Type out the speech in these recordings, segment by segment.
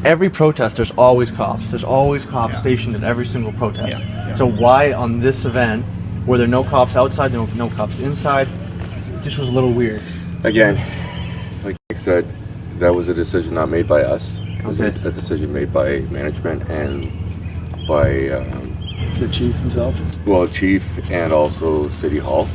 every protest, there's always cops. There's always cops stationed at every single protest. So why on this event, were there no cops outside, no cops inside? It just was a little weird. Again, like I said, that was a decision not made by us. It was a decision made by management and by the chief himself. Well, chief and also City Hall.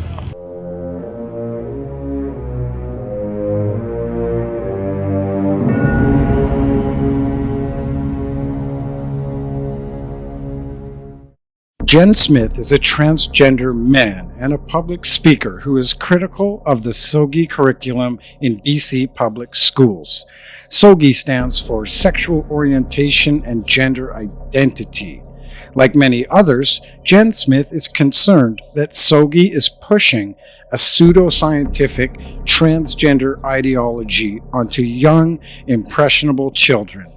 Jenn Smith is a transgender man and a public speaker who is critical of the SOGI curriculum in BC public schools. SOGI stands for Sexual Orientation and Gender Identity. Like many others, Jenn Smith is concerned that SOGI is pushing a pseudoscientific transgender ideology onto young, impressionable children.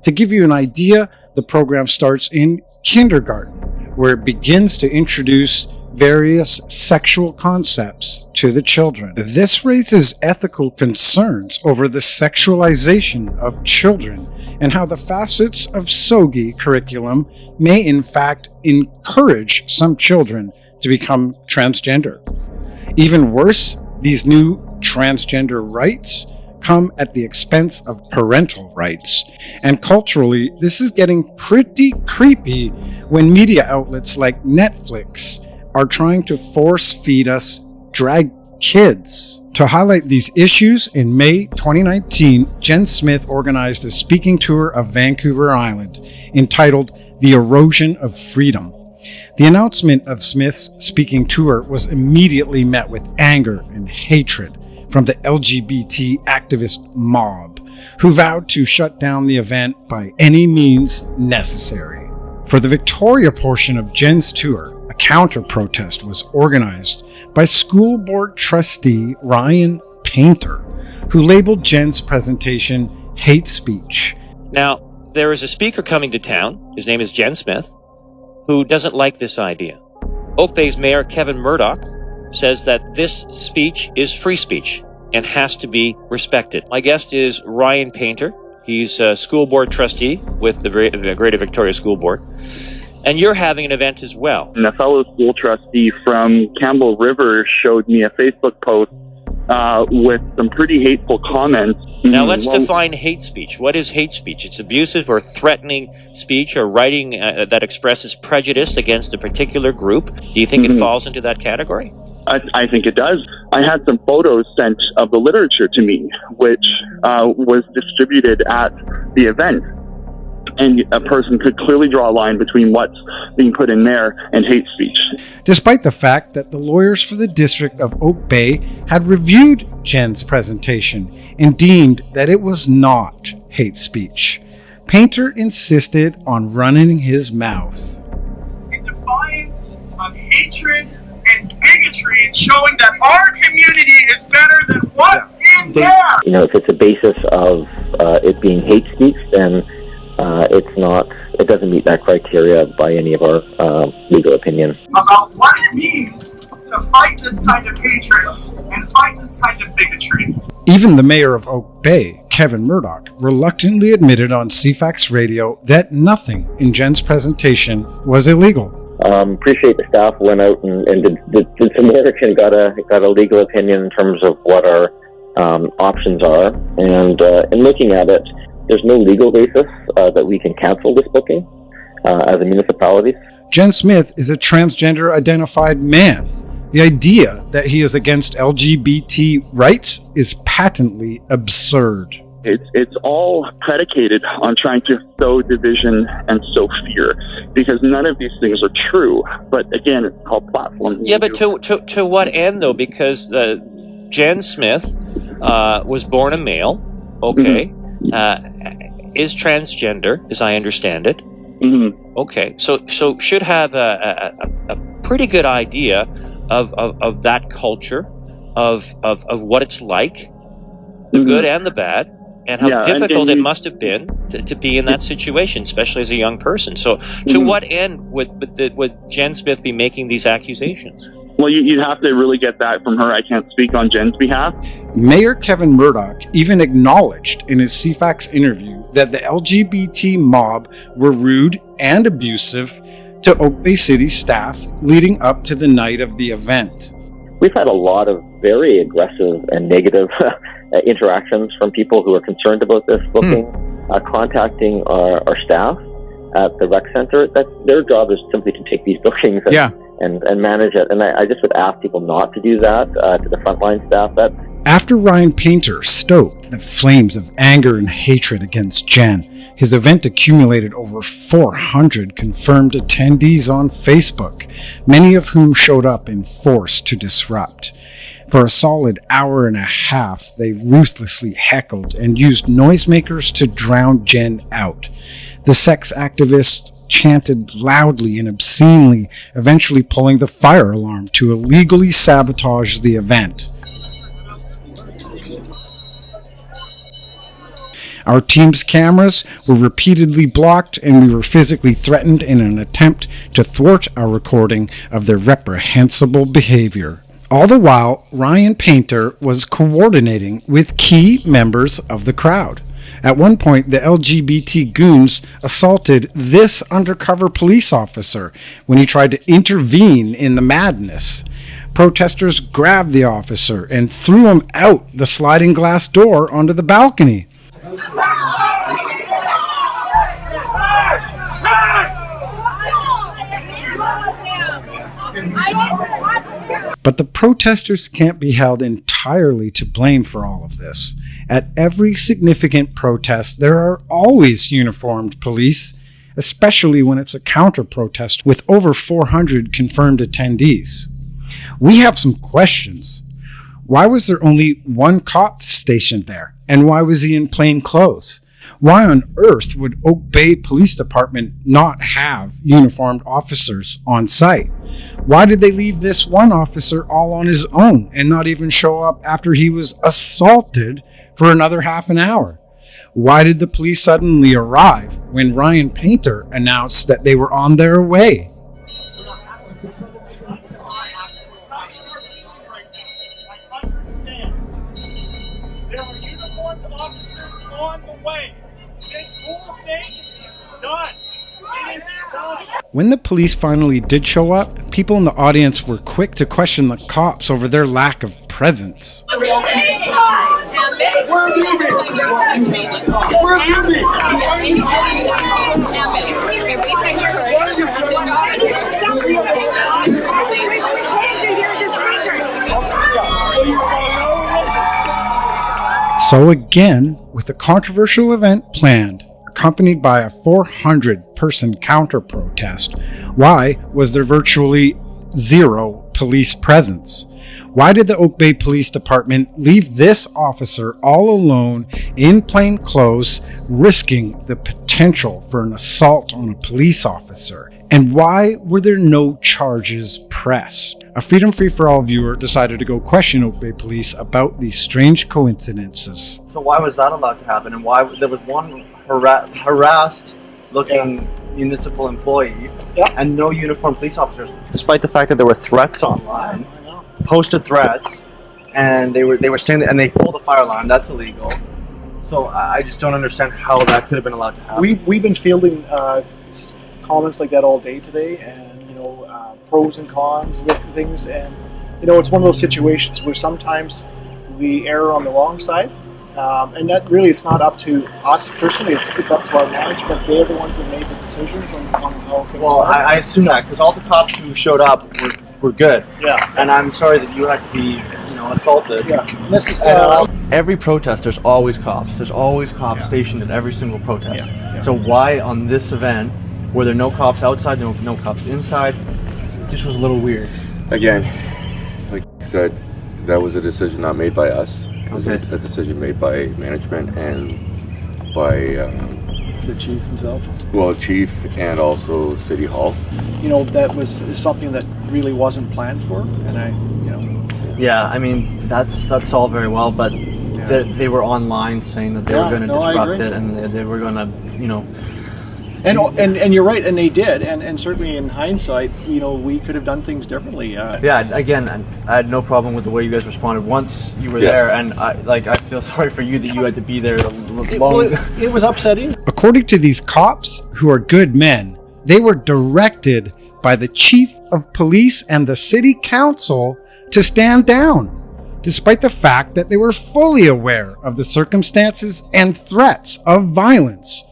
To give you an idea, the program starts in kindergarten, where it begins to introduce various sexual concepts to the children. This raises ethical concerns over the sexualization of children and how the facets of SOGI curriculum may in fact encourage some children to become transgender. Even worse, these new transgender rights come at the expense of parental rights. And culturally, this is getting pretty creepy when media outlets like Netflix are trying to force feed us drag kids. To highlight these issues, in May 2019, Jenn Smith organized a speaking tour of Vancouver Island entitled The Erosion of Freedom. The announcement of Smith's speaking tour was immediately met with anger and hatred from the LGBT activist mob, who vowed to shut down the event by any means necessary. For the Victoria portion of Jenn's tour, a counter-protest was organized by school board trustee Ryan Painter, who labeled Jenn's presentation hate speech. Now, there is a speaker coming to town, his name is Jenn Smith, who doesn't like this idea. Oak Bay's Mayor Kevin Murdoch says that this speech is free speech and has to be respected. My guest is Ryan Painter. He's a school board trustee with the Greater Victoria School Board. And you're having an event as well. And a fellow school trustee from Campbell River showed me a Facebook post with some pretty hateful comments. Now let's define hate speech. What is hate speech? It's abusive or threatening speech or writing that expresses prejudice against a particular group. Do you think it falls into that category? I think it does. I had some photos sent of the literature to me, which was distributed at the event. And a person could clearly draw a line between what's being put in there and hate speech. Despite the fact that the lawyers for the District of Oak Bay had reviewed Jenn's presentation and deemed that it was not hate speech, Painter insisted on running his mouth. In defiance of hatred and bigotry and showing that our community is better than what's in there. You know, if it's a basis of it being hate speech, then it doesn't meet that criteria by any of our legal opinion. About what it means to fight this kind of hatred and fight this kind of bigotry. Even the mayor of Oak Bay, Kevin Murdoch, reluctantly admitted on CFAX Radio that nothing in Jenn's presentation was illegal. Appreciate the staff went out and did some work and got a legal opinion in terms of what our options are. And in looking at it, there's no legal basis that we can cancel this booking as a municipality. Jenn Smith is a transgender identified man. The idea that he is against LGBT rights is patently absurd. It's all predicated on trying to sow division and sow fear, because none of these things are true. But again, it's called platform. Yeah, but to what end though? Because Jenn Smith was born a male. Okay. Is transgender, as I understand it. Okay, so should have a pretty good idea of that culture, of what it's like, the good and the bad, and how difficult it must have been to be in that situation, especially as a young person. So to what end would Jenn Smith be making these accusations? Well, you'd have to really get that from her. I can't speak on Jenn's behalf. Mayor Kevin Murdoch even acknowledged in his CFAX interview that the LGBT mob were rude and abusive to Oak Bay City staff leading up to the night of the event. We've had a lot of very aggressive and negative interactions from people who are concerned about this booking, contacting our staff at the rec center. That their job is simply to take these bookings and manage it. And I just would ask people not to do that to the frontline staff. After Ryan Painter stoked the flames of anger and hatred against Jenn, his event accumulated over 400 confirmed attendees on Facebook, many of whom showed up in force to disrupt. For a solid hour and a half, they ruthlessly heckled and used noisemakers to drown Jenn out. The sex activists chanted loudly and obscenely, eventually pulling the fire alarm to illegally sabotage the event. Our team's cameras were repeatedly blocked, and we were physically threatened in an attempt to thwart our recording of their reprehensible behavior. All the while, Ryan Painter was coordinating with key members of the crowd. At one point, the LGBT goons assaulted this undercover police officer when he tried to intervene in the madness. Protesters grabbed the officer and threw him out the sliding glass door onto the balcony. But the protesters can't be held entirely to blame for all of this. At every significant protest, there are always uniformed police, especially when it's a counter-protest with over 400 confirmed attendees. We have some questions. Why was there only one cop stationed there? And why was he in plain clothes? Why on earth would Oak Bay Police Department not have uniformed officers on site? Why did they leave this one officer all on his own and not even show up after he was assaulted for another half an hour? Why did the police suddenly arrive when Ryan Painter announced that they were on their way? On the way. This whole thing is done. It is done. When the police finally did show up, people in the audience were quick to question the cops over their lack of presence. Where have you been? Where have you So again, with a controversial event planned, accompanied by a 400-person counter-protest, why was there virtually zero police presence? Why did the Oak Bay Police Department leave this officer all alone in plain clothes, risking the potential for an assault on a police officer? And why were there no charges pressed? A Freedom Free for All viewer decided to go question Oak Bay Police about these strange coincidences. So why was that allowed to happen? And why there was one harassed looking municipal employee and no uniformed police officers, despite the fact that there were threats online, posted threats, and they were saying that, and they pulled the fire alarm. That's illegal. So I just don't understand how that could have been allowed to happen. We've been fielding comments like that all day today, and pros and cons with things, and it's one of those situations where sometimes we err on the wrong side, and that really is not up to us personally. It's up to our management. They're the ones that made the decisions on how things Well, work. I assume that because all the cops who showed up were good. Yeah. And I'm sorry that you had to be assaulted. Yeah. This is every protest. There's always cops. There's always cops stationed at every single protest. So why on this event were there no cops outside, no cops inside? This was a little weird. Again, like I said, that was a decision not made by us. It was a decision made by management and by the chief himself. Well, chief and also City Hall. That was something that really wasn't planned for, and Yeah, I mean that's all very well, but they were online saying that they were going to disrupt it, and they were going to And you're right, and they did, and certainly in hindsight, we could have done things differently. Yeah, again, I had no problem with the way you guys responded once you were Yes. there, and I feel sorry for you that you had to be there It was upsetting. According to these cops, who are good men, they were directed by the chief of police and the city council to stand down, despite the fact that they were fully aware of the circumstances and threats of violence.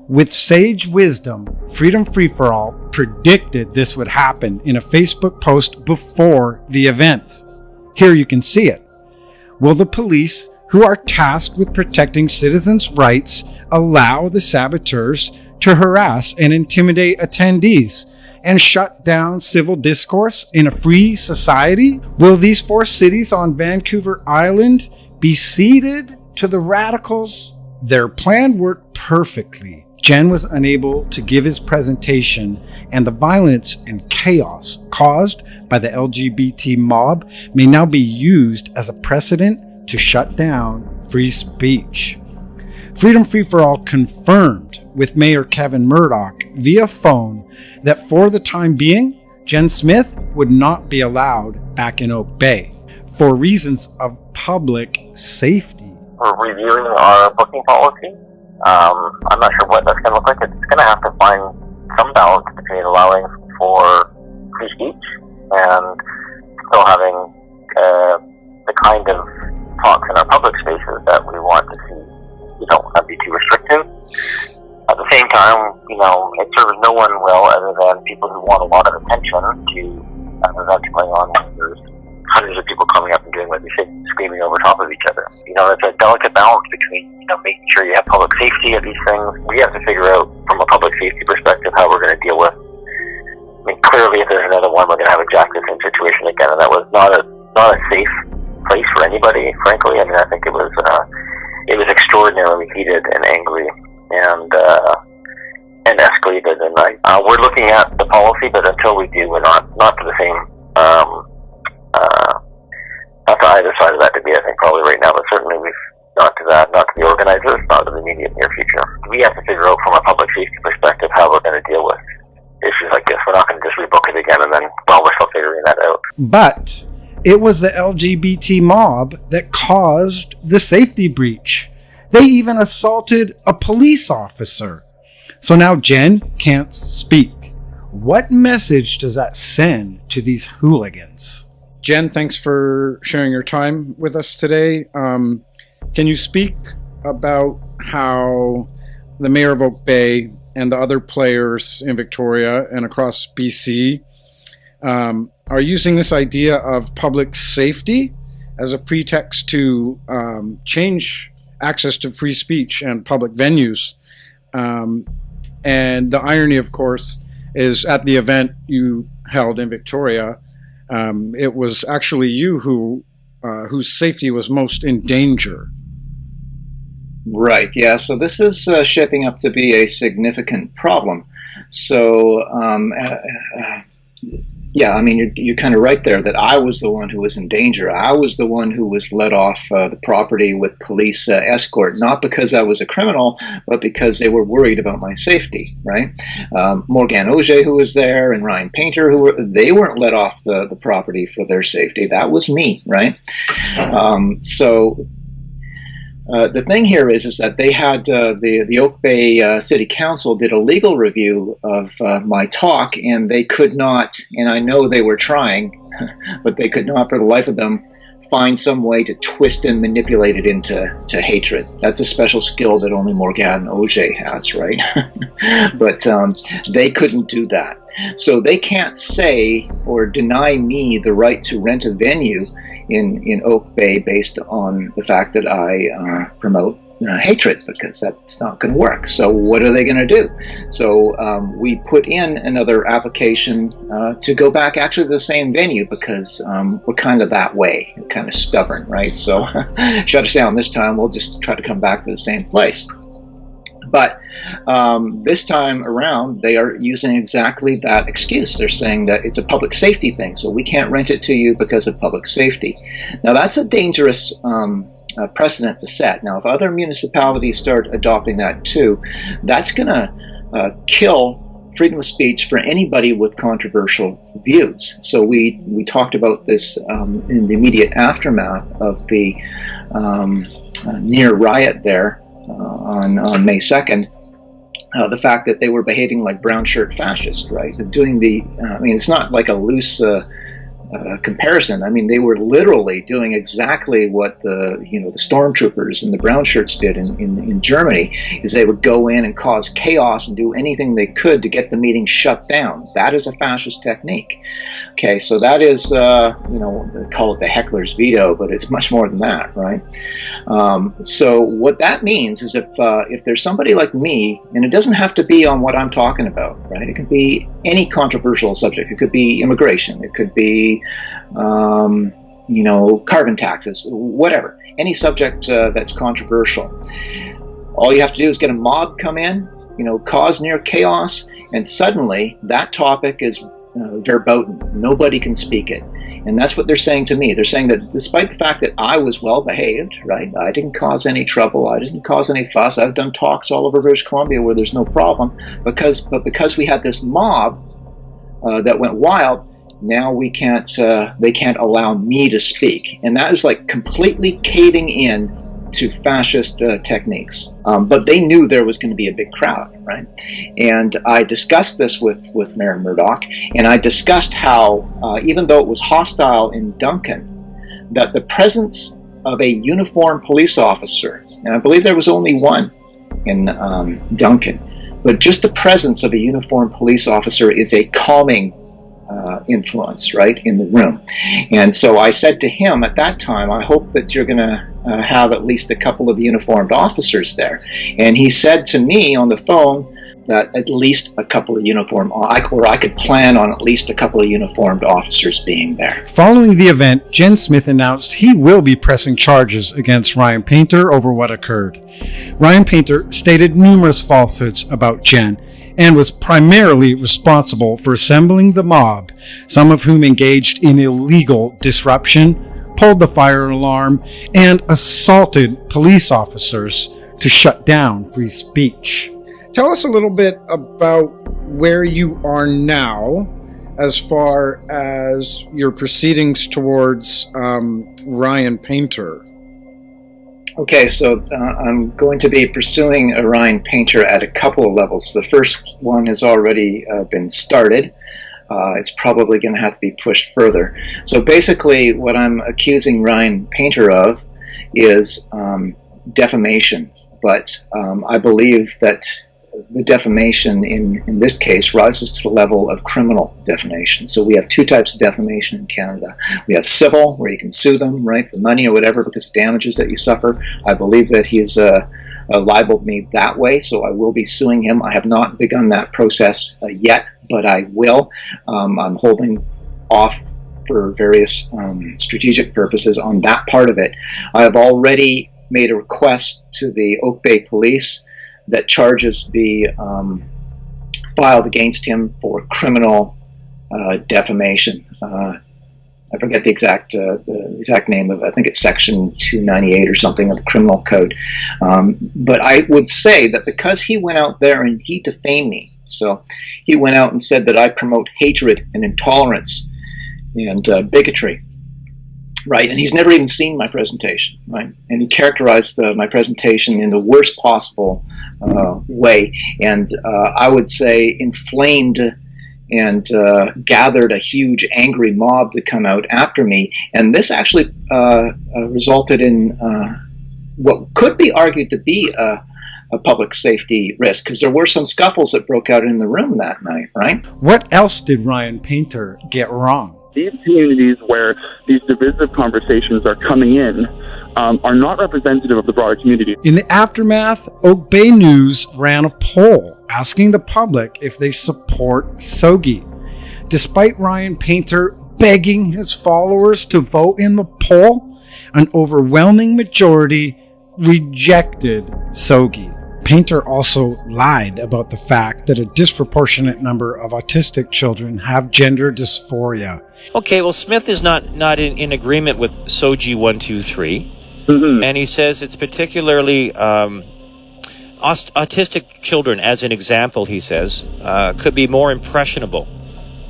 With sage wisdom, Freedom Free For All predicted this would happen in a Facebook post before the event. Here you can see it. Will the police, who are tasked with protecting citizens' rights, allow the saboteurs to harass and intimidate attendees and shut down civil discourse in a free society? Will these 4 cities on Vancouver Island be ceded to the radicals? Their plan worked perfectly. Jenn was unable to give his presentation, and the violence and chaos caused by the LGBT mob may now be used as a precedent to shut down free speech. Freedom Free For All confirmed with Mayor Kevin Murdoch via phone that for the time being, Jenn Smith would not be allowed back in Oak Bay for reasons of public safety. We're reviewing our booking policy. I'm not sure what that's going to look like. It's going to have to find some balance between allowing for free speech and still having the kind of talks in our public spaces that we want to see. We don't want to be too restrictive. At the same time, it serves no one well other than people who want a lot of attention to an event going on. There's hundreds of people coming up and doing what they say, screaming over top of each other. It's a delicate balance between, making sure you have public safety at these things. We have to figure out, from a public safety perspective, how we're going to deal with. Clearly, if there's another one, we're going to have exactly the same situation again, and that was not a safe place for anybody. Frankly, I think it was extraordinarily heated and angry, and escalated. And we're looking at the policy, but until we do, we're not to the same. Not to either side of that debate, I think, probably right now, but certainly we've not to that, not to the organizers, not to the immediate near future. We have to figure out from a public safety perspective how we're going to deal with issues like this. We're not going to just rebook it again and then, we're still figuring that out. But it was the LGBT mob that caused the safety breach. They even assaulted a police officer. So now Jenn can't speak. What message does that send to these hooligans? Jenn, thanks for sharing your time with us today. Can you speak about how the mayor of Oak Bay and the other players in Victoria and across BC are using this idea of public safety as a pretext to change access to free speech and public venues? And the irony, of course, is at the event you held in Victoria, it was actually you whose safety was most in danger. Right, yeah, so this is shaping up to be a significant problem. So, you're kind of right there that I was the one who was in danger. I was the one who was let off the property with police escort, not because I was a criminal, but because they were worried about my safety, right? Morgan Auger, who was there, and Ryan Painter, they weren't let off the property for their safety. That was me, right? The thing here is that they had the Oak Bay City Council did a legal review of my talk, and they could not, and I know they were trying, but they could not for the life of them find some way to twist and manipulate it into hatred. That's a special skill that only Morgan Auger has, right? But they couldn't do that. So they can't say or deny me the right to rent a venue in Oak Bay based on the fact that I promote hatred, because that's not going to work. So what are they going to do? So we put in another application to go back actually to the same venue, because we're kind of that way, kind of stubborn, right? So shut us down this time, we'll just try to come back to the same place. But this time around, they are using exactly that excuse. They're saying that it's a public safety thing, so we can't rent it to you because of public safety. Now, that's a dangerous precedent to set. Now, if other municipalities start adopting that too, that's going to kill freedom of speech for anybody with controversial views. So we talked about this in the immediate aftermath of the near riot there on May 2nd. The fact that they were behaving like brown shirt fascists, right? Doing I mean, it's not like a loose comparison. I mean, they were literally doing exactly what the stormtroopers and the brown shirts did in Germany. Is they would go in and cause chaos and do anything they could to get the meeting shut down. That is a fascist technique. Okay, so that is they call it the heckler's veto, but it's much more than that, right? So what that means is if there's somebody like me, and it doesn't have to be on what I'm talking about, right? It could be any controversial subject. It could be immigration. It could be carbon taxes, whatever. Any subject that's controversial. All you have to do is get a mob come in, cause near chaos, and suddenly that topic is verboten. Nobody can speak it. And that's what they're saying to me. They're saying that despite the fact that I was well behaved, right? I didn't cause any trouble. I didn't cause any fuss. I've done talks all over British Columbia where there's no problem. Because we had this mob that went wild, now they can't allow me to speak. And that is like completely caving in to fascist techniques. But they knew there was going to be a big crowd, right? And I discussed this with Mayor Murdoch, and I discussed how, even though it was hostile in Duncan, that the presence of a uniformed police officer, and I believe there was only one in Duncan, but just the presence of a uniformed police officer is a calming influence, right, in the room. And so I said to him at that time, I hope that you're going to have at least a couple of uniformed officers there. And he said to me on the phone that at least a couple of I could plan on at least a couple of uniformed officers being there. Following the event, Jenn Smith announced he will be pressing charges against Ryan Painter over what occurred. Ryan Painter stated numerous falsehoods about Jenn and was primarily responsible for assembling the mob, some of whom engaged in illegal disruption, pulled the fire alarm, and assaulted police officers to shut down free speech. Tell us a little bit about where you are now as far as your proceedings towards Ryan Painter. Okay, so I'm going to be pursuing Ryan Painter at a couple of levels. The first one has already been started. It's probably going to have to be pushed further. So basically what I'm accusing Ryan Painter of is defamation. But I believe that the defamation in this case rises to the level of criminal defamation. So we have two types of defamation in Canada. We have civil, where you can sue them, right, for money or whatever because of damages that you suffer. I believe that he's libeled me that way, so I will be suing him. I have not begun that process yet, but I will. I'm holding off for various strategic purposes on that part of it. I have already made a request to the Oak Bay Police that charges be filed against him for criminal defamation. I forget the exact name of it. I think it's Section 298 or something of the Criminal Code. But I would say that because he went out there and he defamed me, so he went out and said that I promote hatred and intolerance and bigotry. Right, and he's never even seen my presentation, right? And he characterized my presentation in the worst possible way, and I would say inflamed and gathered a huge angry mob to come out after me. And this actually resulted in what could be argued to be a public safety risk, because there were some scuffles that broke out in the room that night, right? What else did Ryan Painter get wrong? These communities where these divisive conversations are coming in are not representative of the broader community. In the aftermath, Oak Bay News ran a poll asking the public if they support SOGI. Despite Ryan Painter begging his followers to vote in the poll, an overwhelming majority rejected SOGI. Painter also lied about the fact that a disproportionate number of autistic children have gender dysphoria. Okay, well, Smith is not in agreement with SOGI 123, and he says it's particularly autistic children, as an example, he says, could be more impressionable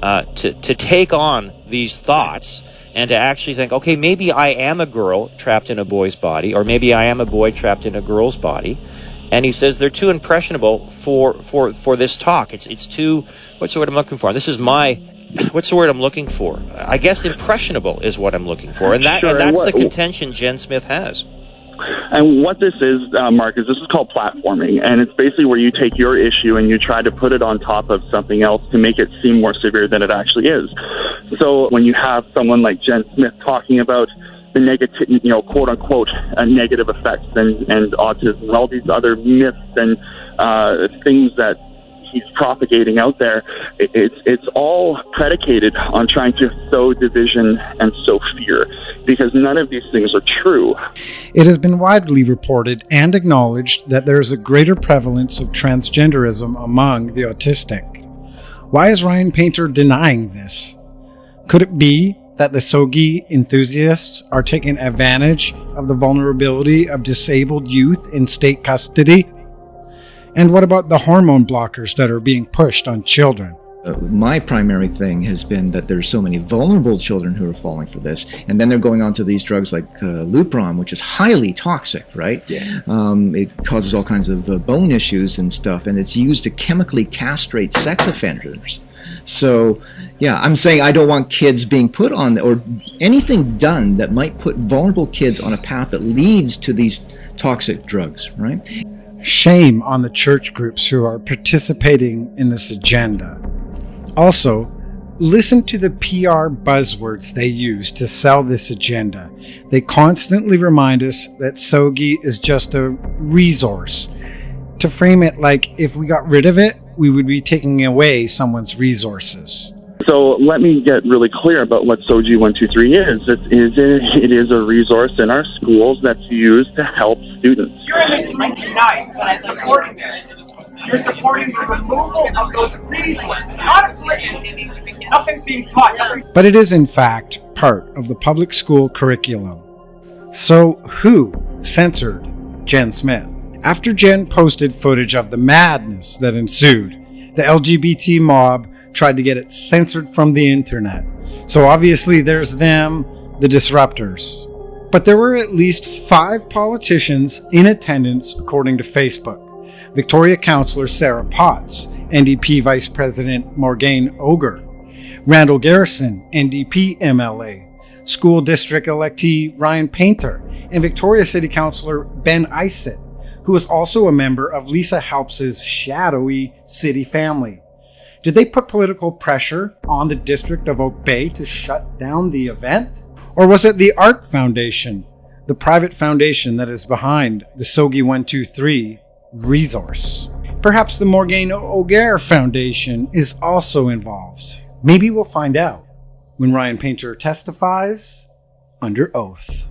to take on these thoughts and to actually think, okay, maybe I am a girl trapped in a boy's body, or maybe I am a boy trapped in a girl's body. And he says they're too impressionable for this talk. It's too, what's the word I'm looking for? This is what's the word I'm looking for? I guess impressionable is what I'm looking for. And that's the contention Jenn Smith has. And what this is, Mark, is this is called platforming. And it's basically where you take your issue and you try to put it on top of something else to make it seem more severe than it actually is. So when you have someone like Jenn Smith talking about the negative, quote unquote, negative effects and autism, and all these other myths and things that he's propagating out there, it's all predicated on trying to sow division and sow fear, because none of these things are true. It has been widely reported and acknowledged that there is a greater prevalence of transgenderism among the autistic. Why is Ryan Painter denying this? Could it be that the SOGI enthusiasts are taking advantage of the vulnerability of disabled youth in state custody? And what about the hormone blockers that are being pushed on children? My primary thing has been that there's so many vulnerable children who are falling for this, and then they're going on to these drugs like Lupron, which is highly toxic, right? Yeah. It causes all kinds of bone issues and stuff, and it's used to chemically castrate sex offenders. So, yeah, I'm saying I don't want kids being put on, or anything done that might put vulnerable kids on a path that leads to these toxic drugs, right? Shame on the church groups who are participating in this agenda. Also, listen to the PR buzzwords they use to sell this agenda. They constantly remind us that SOGI is just a resource. To frame it like if we got rid of it, we would be taking away someone's resources. So let me get really clear about what SOGI 123 is. It is a resource in our schools that's used to help students. You're in this room tonight and supporting this. You're supporting the removal of those resources, not a curriculum. Nothing's being taught. But it is in fact part of the public school curriculum. So who censored Jenn Smith? After Jenn posted footage of the madness that ensued, the LGBT mob tried to get it censored from the internet. So obviously there's them, the disruptors. But there were at least 5 politicians in attendance according to Facebook. Victoria Councillor Sarah Potts, NDP Vice President Morgane Oger, Randall Garrison, NDP MLA, School District Electee Ryan Painter, and Victoria City Councillor Ben Isett, who is also a member of Lisa Helps's shadowy city family. Did they put political pressure on the District of Oak Bay to shut down the event? Or was it the ARC Foundation, the private foundation that is behind the SOGI 123 resource? Perhaps the Morgane Oger Foundation is also involved. Maybe we'll find out when Ryan Painter testifies under oath.